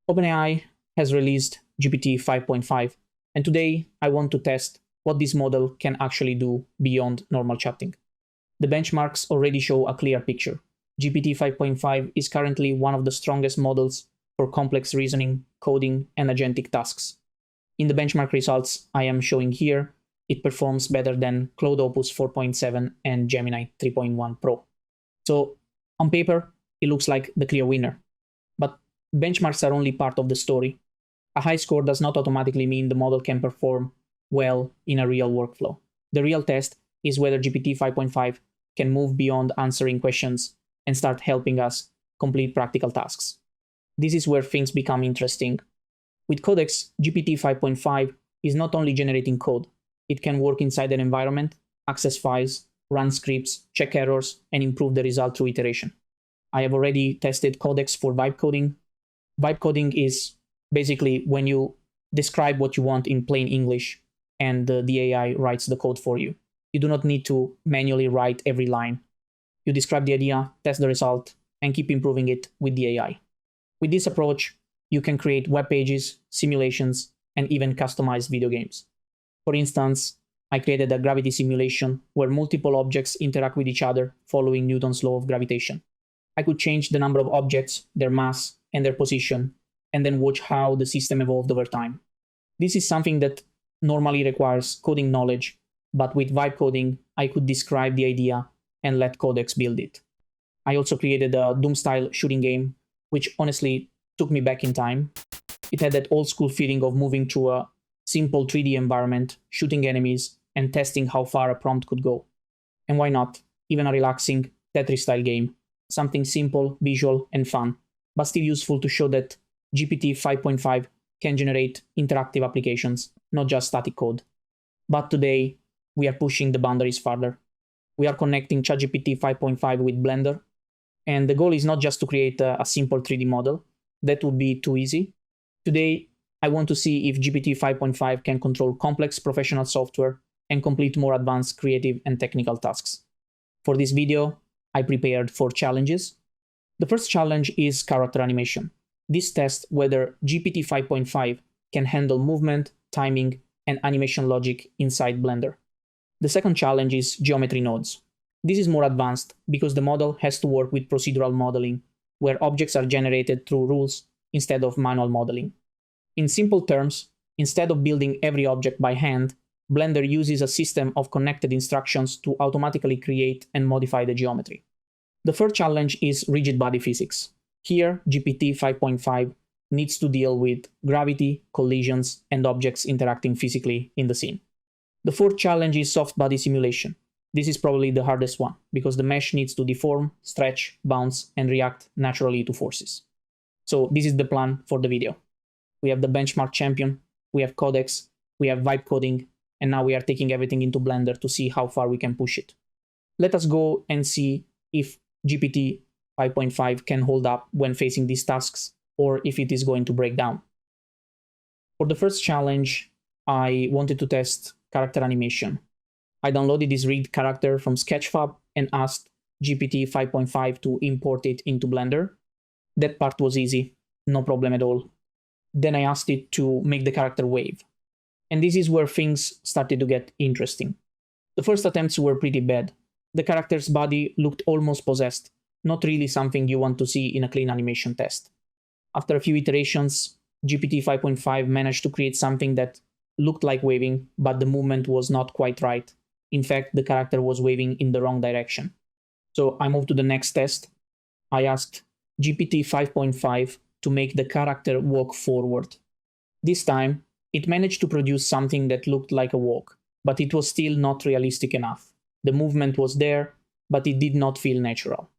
OpenAI has released GPT 5.5, and today I want to test what this model can actually do beyond normal chatting. The benchmarks already show a clear picture. GPT 5.5 is currently one of the strongest models for complex reasoning, coding, and agentic tasks. In the benchmark results I am showing here, it performs better than Claude Opus 4.7 and Gemini 3.1 Pro. So on paper, it looks like the clear winner. But benchmarks are only part of the story. A high score does not automatically mean the model can perform well in a real workflow. The real test is whether GPT 5.5 can move beyond answering questions and start helping us complete practical tasks. This is where things become interesting. With Codex, GPT 5.5 is not only generating code, it can work inside an environment, access files, run scripts, check errors, and improve the result through iteration. I have already tested Codex for vibe coding. Vibe coding is basically when you describe what you want in plain English and the AI writes the code for you. You do not need to manually write every line. You describe the idea, test the result, and keep improving it with the AI. With this approach, you can create web pages, simulations, and even customized video games. For instance, I created a gravity simulation where multiple objects interact with each other following Newton's law of gravitation. I could change the number of objects, their mass, and their position, and then watch how the system evolved over time. This is something that normally requires coding knowledge, but with vibe coding, I could describe the idea and let Codex build it. I also created a Doom-style shooting game, which honestly took me back in time. It had that old-school feeling of moving through a simple 3D environment, shooting enemies, and testing how far a prompt could go. And why not? Even a relaxing Tetris-style game. Something simple, visual, and fun, but still useful to show that GPT 5.5 can generate interactive applications, not just static code. But today, we are pushing the boundaries further. We are connecting ChatGPT 5.5 with Blender, and the goal is not just to create a simple 3D model. That would be too easy. Today, I want to see if GPT 5.5 can control complex professional software and complete more advanced creative and technical tasks. For this video, I prepared 4 challenges. The first challenge is character animation. This tests whether GPT 5.5 can handle movement, timing, and animation logic inside Blender. The second challenge is geometry nodes. This is more advanced because the model has to work with procedural modeling, where objects are generated through rules instead of manual modeling. In simple terms, instead of building every object by hand, Blender uses a system of connected instructions to automatically create and modify the geometry. The third challenge is rigid body physics. Here, GPT 5.5 needs to deal with gravity, collisions, and objects interacting physically in the scene. The fourth challenge is soft body simulation. This is probably the hardest one, because the mesh needs to deform, stretch, bounce, and react naturally to forces. So this is the plan for the video. We have the benchmark champion, we have Codex, we have vibe coding, and now we are taking everything into Blender to see how far we can push it. Let us go and see if GPT 5.5 can hold up when facing these tasks, or if it is going to break down. For the first challenge, I wanted to test character animation. I downloaded this rigged character from Sketchfab and asked GPT 5.5 to import it into Blender. That part was easy, no problem at all. Then I asked it to make the character wave. And this is where things started to get interesting. The first attempts were pretty bad. The character's body looked almost possessed, not really something you want to see in a clean animation test. After a few iterations, GPT 5.5 managed to create something that looked like waving, but the movement was not quite right. In fact, the character was waving in the wrong direction. So I moved to the next test. I asked GPT 5.5 to make the character walk forward. This time, it managed to produce something that looked like a walk, but it was still not realistic enough. The movement was there, but it did not feel natural.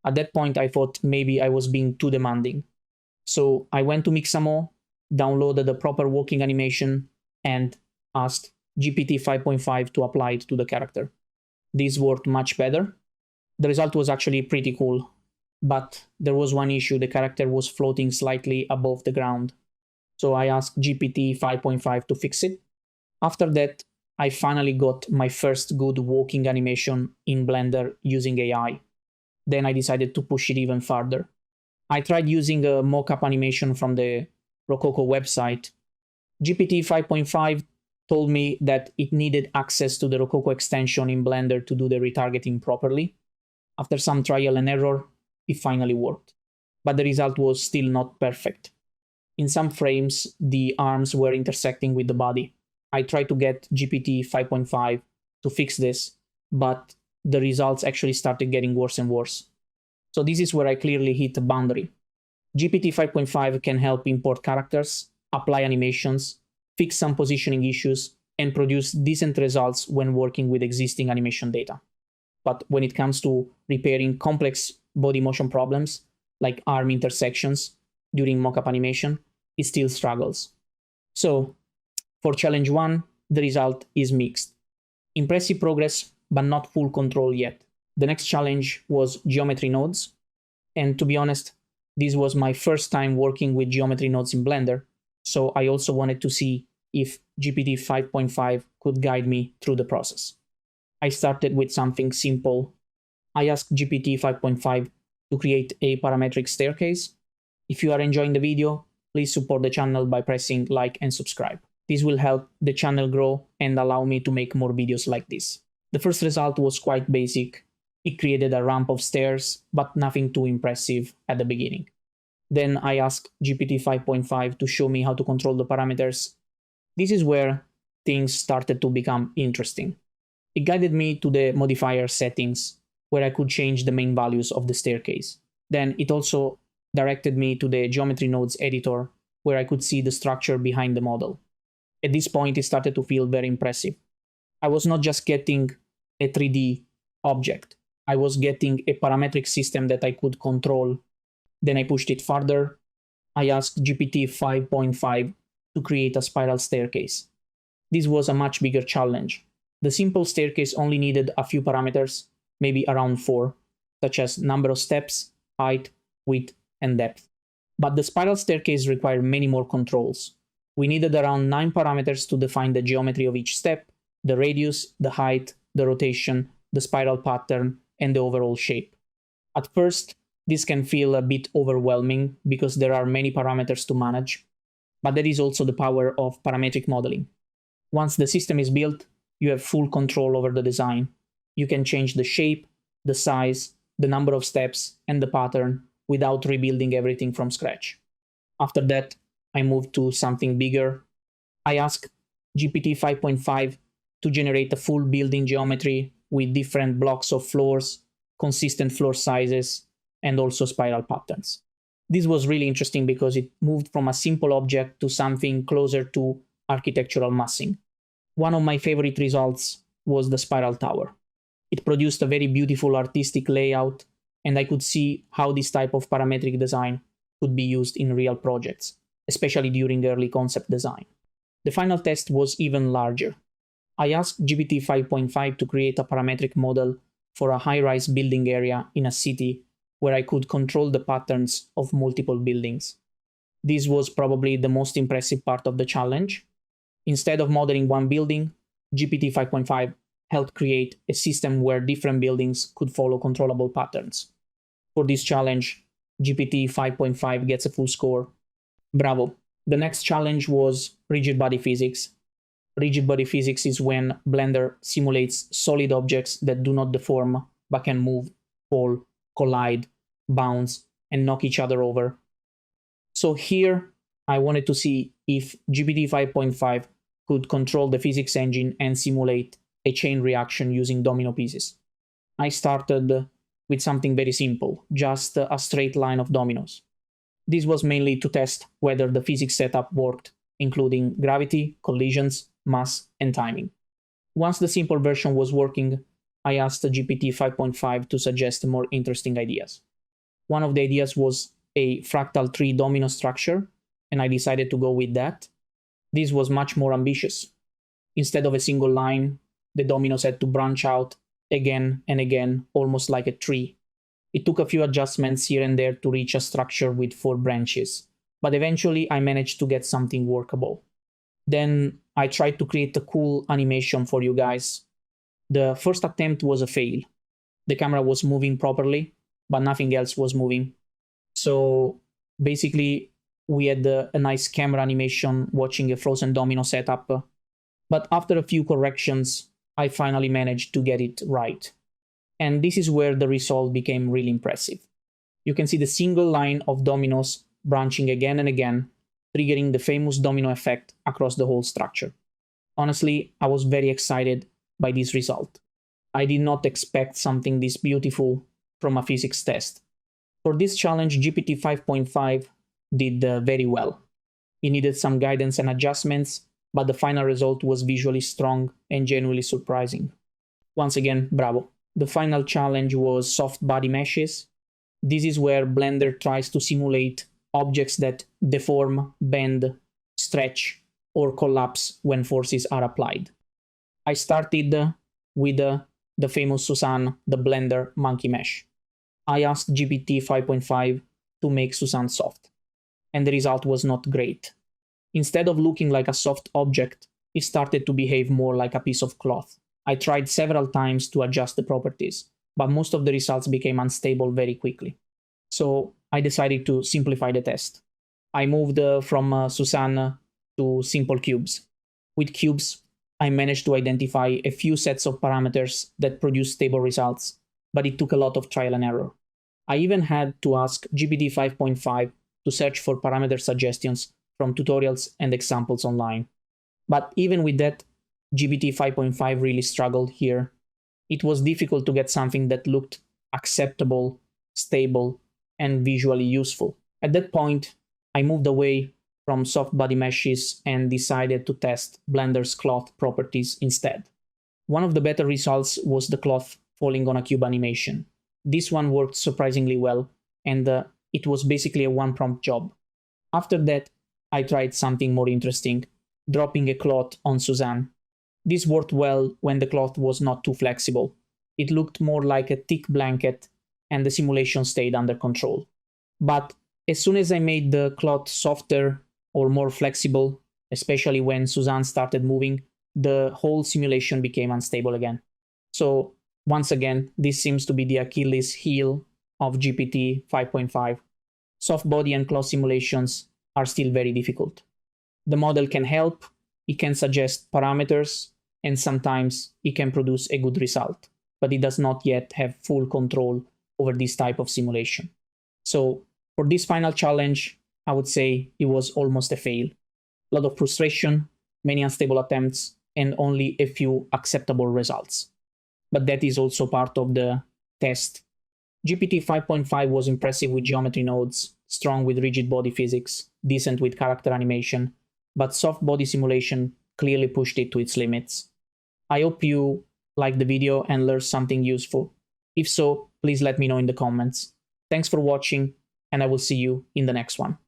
At that point, I thought maybe I was being too demanding. So I went to Mixamo, downloaded a proper walking animation, and asked GPT 5.5 to apply it to the character. This worked much better. The result was actually pretty cool, but there was one issue: the character was floating slightly above the ground. So I asked GPT 5.5 to fix it. After that, I finally got my first good walking animation in Blender using AI. Then I decided to push it even further. I tried using a mockup animation from the Rococo website. GPT 5.5 told me that it needed access to the Rococo extension in Blender to do the retargeting properly. After some trial and error, it finally worked. But the result was still not perfect. In some frames, the arms were intersecting with the body. I tried to get GPT 5.5 to fix this, but the results actually started getting worse and worse. So this is where I clearly hit a boundary. GPT 5.5 can help import characters, apply animations, fix some positioning issues, and produce decent results when working with existing animation data. But when it comes to repairing complex body motion problems, like arm intersections during mockup animation, it still struggles. So, for challenge 1, the result is mixed. Impressive progress, but not full control yet. The next challenge was geometry nodes. And to be honest, this was my first time working with geometry nodes in Blender, so I also wanted to see if GPT 5.5 could guide me through the process. I started with something simple. I asked GPT 5.5 to create a parametric staircase. If you are enjoying the video, please support the channel by pressing like and subscribe. This will help the channel grow and allow me to make more videos like this. The first result was quite basic. It created a ramp of stairs, but nothing too impressive at the beginning. Then I asked GPT 5.5 to show me how to control the parameters. This is where things started to become interesting. It guided me to the modifier settings, where I could change the main values of the staircase. Then it also directed me to the geometry nodes editor, where I could see the structure behind the model. At this point, it started to feel very impressive. I was not just getting a 3D object. I was getting a parametric system that I could control. Then I pushed it further. I asked GPT 5.5 to create a spiral staircase. This was a much bigger challenge. The simple staircase only needed a few parameters, maybe around 4, such as number of steps, height, width, and depth. But the spiral staircase required many more controls. We needed around 9 parameters to define the geometry of each step, the radius, the height, the rotation, the spiral pattern, and the overall shape. At first, this can feel a bit overwhelming because there are many parameters to manage, but that is also the power of parametric modeling. Once the system is built, you have full control over the design. You can change the shape, the size, the number of steps, and the pattern without rebuilding everything from scratch. After that, I moved to something bigger. I asked GPT 5.5 to generate a full building geometry with different blocks of floors, consistent floor sizes, and also spiral patterns. This was really interesting because it moved from a simple object to something closer to architectural massing. One of my favorite results was the spiral tower. It produced a very beautiful artistic layout, and I could see how this type of parametric design could be used in real projects, especially during early concept design. The final test was even larger. I asked GPT 5.5 to create a parametric model for a high-rise building area in a city where I could control the patterns of multiple buildings. This was probably the most impressive part of the challenge. Instead of modeling one building, GPT 5.5 helped create a system where different buildings could follow controllable patterns. For this challenge, GPT 5.5 gets a full score. Bravo! The next challenge was rigid body physics. Rigid body physics is when Blender simulates solid objects that do not deform but can move, fall, collide, bounce, and knock each other over. So here, I wanted to see if GPT 5.5 could control the physics engine and simulate a chain reaction using domino pieces. I started with something very simple, just a straight line of dominoes. This was mainly to test whether the physics setup worked, including gravity, collisions, mass, and timing. Once the simple version was working, I asked GPT 5.5 to suggest more interesting ideas. One of the ideas was a fractal tree domino structure, and I decided to go with that. This was much more ambitious. Instead of a single line, the dominoes had to branch out again and again, almost like a tree. It took a few adjustments here and there to reach a structure with 4 branches, but eventually I managed to get something workable. Then I tried to create a cool animation for you guys. The first attempt was a fail. The camera was moving properly, but nothing else was moving. So basically, we had a nice camera animation watching a frozen domino setup. But after a few corrections, I finally managed to get it right. And this is where the result became really impressive. You can see the single line of dominoes branching again and again, triggering the famous domino effect across the whole structure. Honestly, I was very excited by this result. I did not expect something this beautiful from a physics test. For this challenge, GPT 5.5 did very well. It needed some guidance and adjustments, but the final result was visually strong and genuinely surprising. Once again, bravo. The final challenge was soft body meshes. This is where Blender tries to simulate objects that deform, bend, stretch, or collapse when forces are applied. I started with the famous Suzanne, the Blender monkey mesh. I asked GPT 5.5 to make Suzanne soft, and the result was not great. Instead of looking like a soft object, it started to behave more like a piece of cloth. I tried several times to adjust the properties, but most of the results became unstable very quickly. So I decided to simplify the test. I moved from Suzanne to simple cubes. With cubes, I managed to identify a few sets of parameters that produce stable results, but it took a lot of trial and error. I even had to ask GPT 5.5 to search for parameter suggestions from tutorials and examples online. But even with that, GPT 5.5 really struggled here. It was difficult to get something that looked acceptable, stable, and visually useful. At that point, I moved away from soft body meshes and decided to test Blender's cloth properties instead. One of the better results was the cloth falling on a cube animation. This one worked surprisingly well, and it was basically a one-prompt job. After that, I tried something more interesting, dropping a cloth on Suzanne. This worked well when the cloth was not too flexible. It looked more like a thick blanket, and the simulation stayed under control. But as soon as I made the cloth softer or more flexible, especially when Suzanne started moving, the whole simulation became unstable again. So once again, this seems to be the Achilles heel of GPT 5.5. Soft body and cloth simulations are still very difficult. The model can help, it can suggest parameters, and sometimes it can produce a good result, but it does not yet have full control over this type of simulation. So for this final challenge, I would say it was almost a fail. A lot of frustration, many unstable attempts, and only a few acceptable results. But that is also part of the test. GPT 5.5 was impressive with geometry nodes, strong with rigid body physics, decent with character animation, but soft body simulation clearly pushed it to its limits. I hope you liked the video and learned something useful. If so, please let me know in the comments. Thanks for watching, and I will see you in the next one.